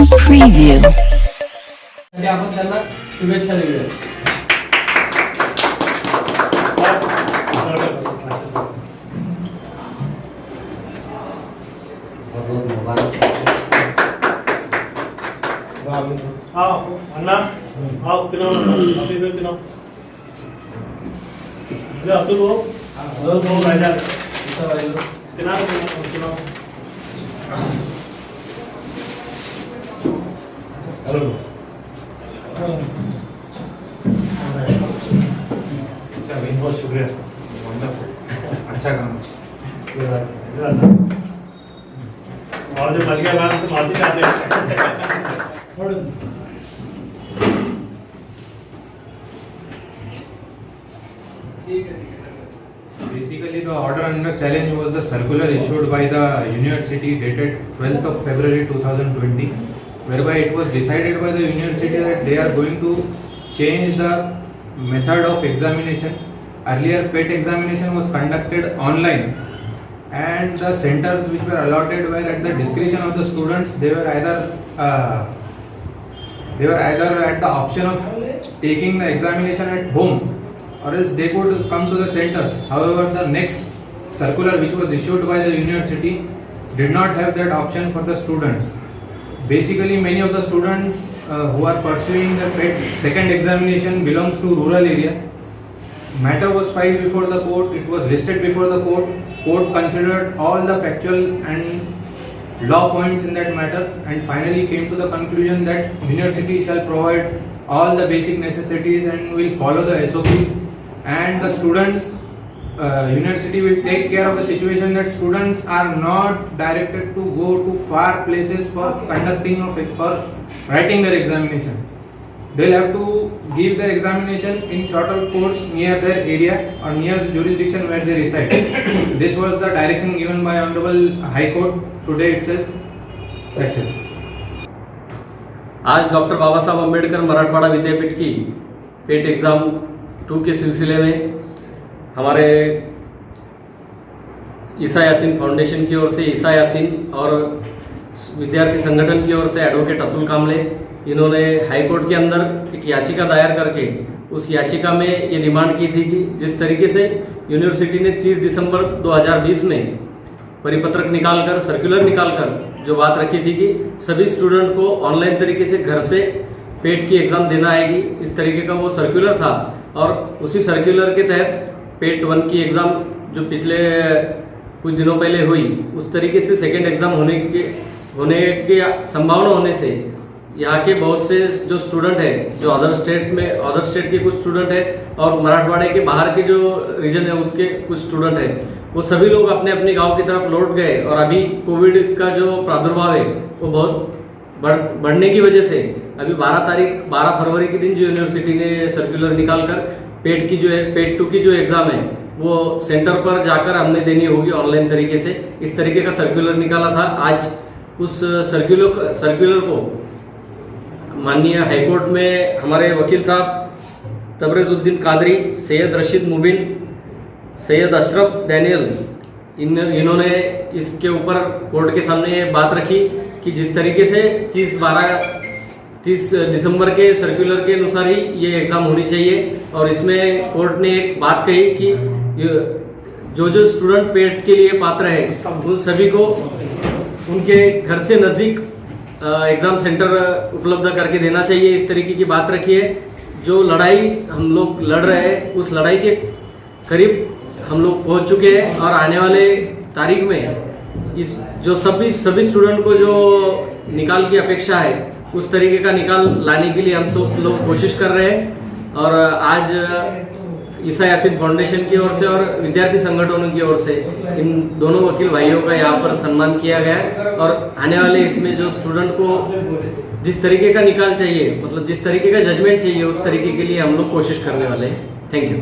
Preview. आपण त्यांना शुभेच्छा देऊया. आओ अन्ना आओ पिनाओ अभी भी पिनाओ ले अब्दुल वो राजा पिनाओ पिनाओ हेलो सर बहुत शुक्रिया वंडरफुल अच्छा काम और जो बच गया बात तो माफी चाहते हैं Basically, the order under challenge was the circular issued by the university dated 12th of February 2020, whereby it was decided by the university that they are going to change the method of examination. Earlier, PET examination was conducted online, and the centers which were allotted were at the discretion of the students. They were either at the option of taking the examination at home, or else they could come to the centers. However, the next circular which was issued by the university did not have that option for the students. Basically, many of the students who are pursuing the PET second examination belongs to rural area. Matter was filed before the court, it was listed before the court. Court considered all the factual and law points in that matter and finally came to the conclusion that university shall provide all the basic necessities and will follow the SOPs, and the students, university will take care of the situation that students are not directed to go to far places for conducting of for writing their examination. They'll have to give their examination in shorter course near their area or near the jurisdiction where they reside. This was the direction given by Honorable High Court today itself. That's it. आज doctor बाबा साहब अम्बेडकर मराठवाड़ा विद्यापीठ की पेट exam 2 के सिलसिले में हमारे ईसा Yasin foundation की ओर से ईसा यासीन और विद्यार्थी संगठन की ओर से एडवोकेट अतुल कामले, इन्होंने हाई कोर्ट के अंदर एक याचिका दायर करके उस याचिका में ये डिमांड की थी कि जिस तरीके से यूनिवर्सिटी ने 30 दिसंबर 2020 में परिपत्रक निकालकर सर्कुलर निकालकर जो बात रखी थी कि सभी स्टूडेंट को ऑनलाइन तरीके से घर से पेट की एग्ज़ाम देना आएगी, इस तरीके का वो सर्कुलर था। और उसी सर्कुलर के तहत पेट 1 की एग्ज़ाम जो पिछले कुछ दिनों पहले हुई, उस तरीके से सेकेंड एग्ज़ाम होने की संभावना होने से यहाँ के बहुत से जो स्टूडेंट है, जो अदर स्टेट के कुछ स्टूडेंट है और मराठवाड़े के बाहर के जो रीजन है उसके कुछ स्टूडेंट है, वो सभी लोग अपने अपने गांव की तरफ लौट गए। और अभी कोविड का जो प्रादुर्भाव है वो बहुत बढ़ने की वजह से अभी 12 फरवरी के दिन जो यूनिवर्सिटी ने सर्कुलर निकालकर पेट 2 की जो एग्ज़ाम है वो सेंटर पर जाकर हमने देनी होगी ऑनलाइन तरीके से, इस तरीके का सर्कुलर निकाला था। आज उस सर्कुलर को माननीय हाईकोर्ट में हमारे वकील साहब तबरेजुद्दीन कादरी, सैयद रशीद मुबिन, सैयद अशरफ डैनियल, इन्होंने इसके ऊपर कोर्ट के सामने बात रखी कि जिस तरीके से 30 दिसंबर के सर्कुलर के अनुसार ही ये एग्ज़ाम होनी चाहिए। और इसमें कोर्ट ने एक बात कही कि जो स्टूडेंट पेट के लिए पात्र है उन सभी को उनके घर से नज़दीक एग्ज़ाम सेंटर उपलब्ध करके देना चाहिए, इस तरीके की बात रखी है। जो लड़ाई हम लोग लड़ रहे हैं उस लड़ाई के करीब हम लोग पहुंच चुके हैं और आने वाले तारीख में इस जो सभी स्टूडेंट को जो निकाल की अपेक्षा है उस तरीके का निकाल लाने के लिए हम सब लोग कोशिश कर रहे हैं। और आज ईसा यासीन फाउंडेशन की ओर से और विद्यार्थी संगठनों की ओर से इन दोनों वकील भाइयों का यहाँ पर सम्मान किया गया। और आने वाले इसमें जो स्टूडेंट को जिस तरीके का निकाल चाहिए, मतलब जिस तरीके का जजमेंट चाहिए, उस तरीके के लिए हम लोग कोशिश करने वाले हैं। Thank you.